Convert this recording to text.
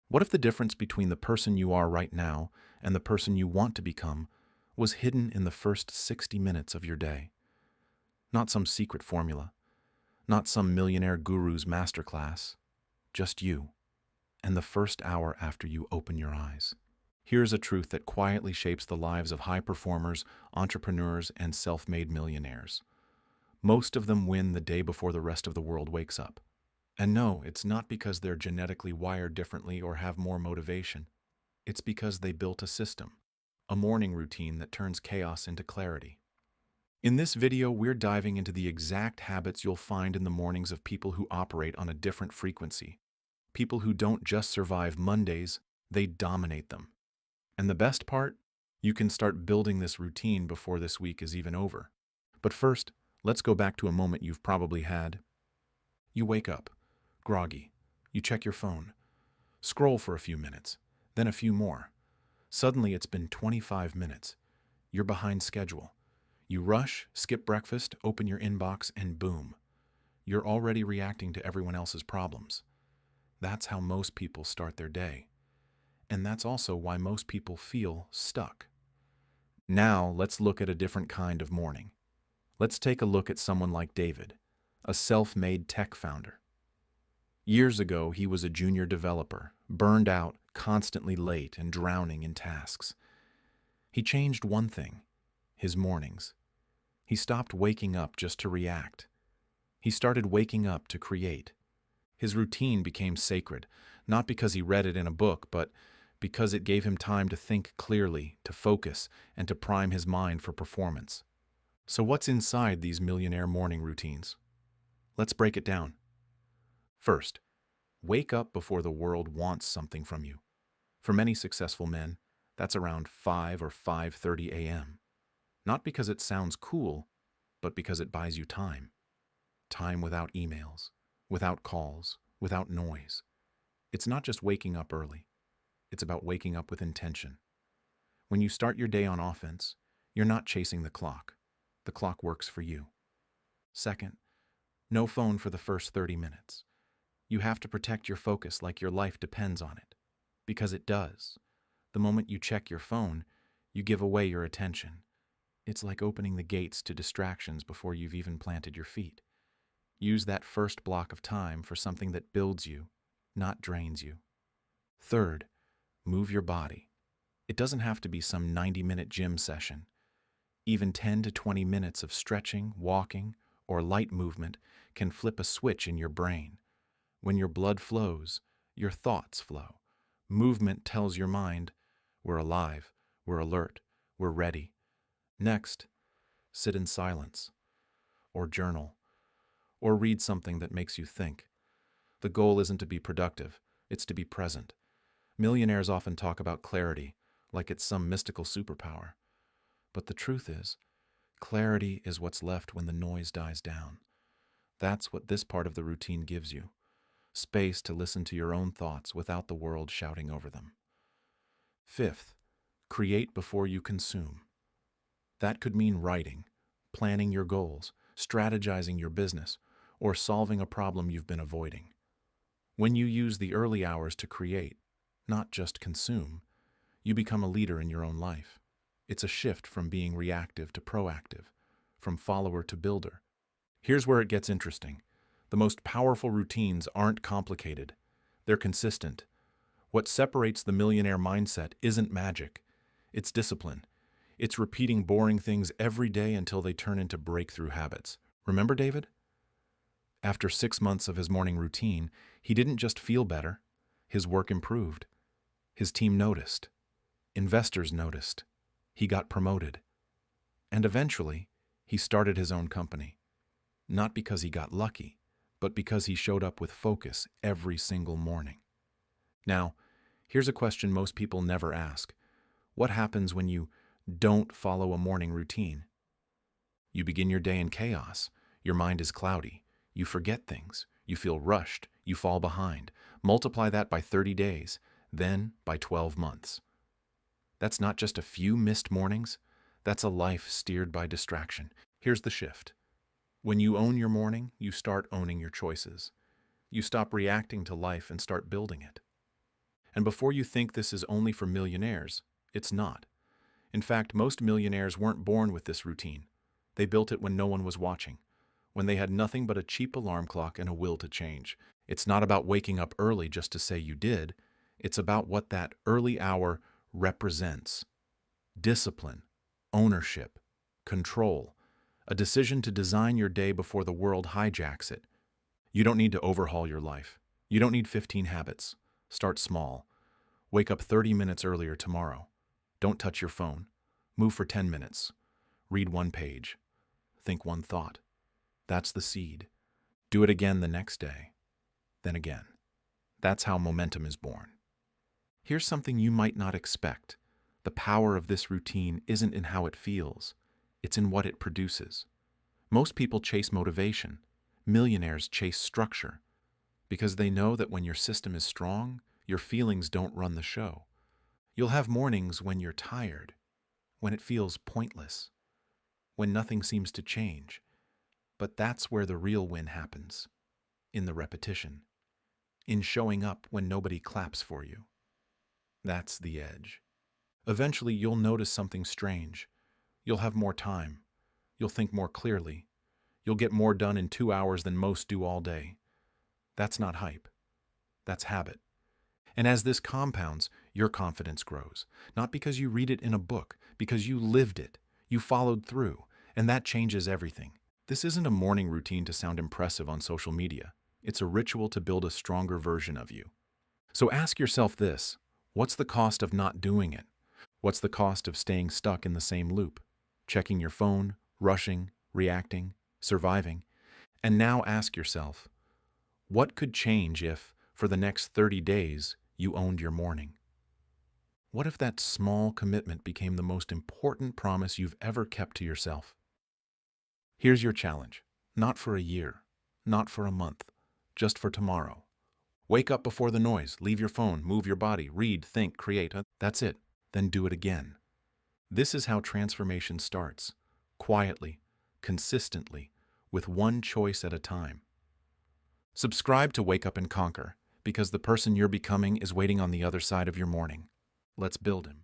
What if the difference between the person you are right now and the person you want to become was hidden in the first 60 minutes of your day? Not some secret formula, not some millionaire guru's masterclass, just you, and the first hour after you open your eyes. Here's a truth that quietly shapes the lives of high performers, entrepreneurs, and self-made millionaires. Most of them win the day before the rest of the world wakes up. And no, it's not because they're genetically wired differently or have more motivation. It's because they built a system, a morning routine that turns chaos into clarity. In this video, we're diving into the exact habits you'll find in the mornings of people who operate on a different frequency. People who don't just survive Mondays, they dominate them. And the best part? You can start building this routine before this week is even over. But first, let's go back to a moment you've probably had. You wake up, groggy. You check your phone. Scroll for a few minutes, then a few more. Suddenly it's been 25 minutes. You're behind schedule. You rush, skip breakfast, open your inbox, and boom. You're already reacting to everyone else's problems. That's how most people start their day. And that's also why most people feel stuck. Now, let's look at a different kind of morning. Let's take a look at someone like David, a self-made tech founder. Years ago, he was a junior developer, burned out, constantly late, and drowning in tasks. He changed one thing: his mornings. He stopped waking up just to react. He started waking up to create. His routine became sacred, not because he read it in a book, but because it gave him time to think clearly, to focus, and to prime his mind for performance. So what's inside these millionaire morning routines? Let's break it down. First, wake up before the world wants something from you. For many successful men, that's around 5 or 5:30 a.m. Not because it sounds cool, but because it buys you time. Time without emails, without calls, without noise. It's not just waking up early. It's about waking up with intention. When you start your day on offense, you're not chasing the clock. The clock works for you. Second, no phone for the first 30 minutes. You have to protect your focus like your life depends on it. Because it does. The moment you check your phone, you give away your attention. It's like opening the gates to distractions before you've even planted your feet. Use that first block of time for something that builds you, not drains you. Third, move your body. It doesn't have to be some 90-minute gym session. Even 10 to 20 minutes of stretching, walking, or light movement can flip a switch in your brain. When your blood flows, your thoughts flow. Movement tells your mind, we're alive, we're alert, we're ready. Next, sit in silence, or journal, or read something that makes you think. The goal isn't to be productive, it's to be present. Millionaires often talk about clarity, like it's some mystical superpower. But the truth is, clarity is what's left when the noise dies down. That's what this part of the routine gives you. Space to listen to your own thoughts without the world shouting over them. Fifth, create before you consume. That could mean writing, planning your goals, strategizing your business, or solving a problem you've been avoiding. When you use the early hours to create, not just consume, you become a leader in your own life. It's a shift from being reactive to proactive, from follower to builder. Here's where it gets interesting. The most powerful routines aren't complicated. They're consistent. What separates the millionaire mindset isn't magic. It's discipline. It's repeating boring things every day until they turn into breakthrough habits. Remember David? After 6 months of his morning routine, he didn't just feel better. His work improved. His team noticed. Investors noticed. He got promoted. And eventually, he started his own company. Not because he got lucky, but because he showed up with focus every single morning. Now, here's a question most people never ask. What happens when you don't follow a morning routine? You begin your day in chaos. Your mind is cloudy. You forget things. You feel rushed. You fall behind. Multiply that by 30 days, then by 12 months. That's not just a few missed mornings. That's a life steered by distraction. Here's the shift. When you own your morning, you start owning your choices. You stop reacting to life and start building it. And before you think this is only for millionaires, it's not. In fact, most millionaires weren't born with this routine. They built it when no one was watching, when they had nothing but a cheap alarm clock and a will to change. It's not about waking up early just to say you did. It's about what that early hour represents. Discipline, ownership, control, a decision to design your day before the world hijacks it. You don't need to overhaul your life. You don't need 15 habits. Start small. Wake up 30 minutes earlier tomorrow. Don't touch your phone. Move for 10 minutes. Read one page. Think one thought. That's the seed. Do it again the next day. Then again. That's how momentum is born. Here's something you might not expect. The power of this routine isn't in how it feels. It's in what it produces. Most people chase motivation. Millionaires chase structure. Because they know that when your system is strong, your feelings don't run the show. You'll have mornings when you're tired, when it feels pointless, when nothing seems to change. But that's where the real win happens. In the repetition. In showing up when nobody claps for you. That's the edge. Eventually, you'll notice something strange. You'll have more time. You'll think more clearly. You'll get more done in 2 hours than most do all day. That's not hype. That's habit. And as this compounds, your confidence grows. Not because you read it in a book, because you lived it. You followed through. And that changes everything. This isn't a morning routine to sound impressive on social media. It's a ritual to build a stronger version of you. So ask yourself this: what's the cost of not doing it? What's the cost of staying stuck in the same loop? Checking your phone, rushing, reacting, surviving. And now ask yourself, what could change if, for the next 30 days, you owned your morning? What if that small commitment became the most important promise you've ever kept to yourself? Here's your challenge. Not for a year, not for a month, just for tomorrow. Wake up before the noise, leave your phone, move your body, read, think, create. That's it. Then do it again. This is how transformation starts. Quietly, consistently, with one choice at a time. Subscribe to Wake Up and Conquer, because the person you're becoming is waiting on the other side of your morning. Let's build him.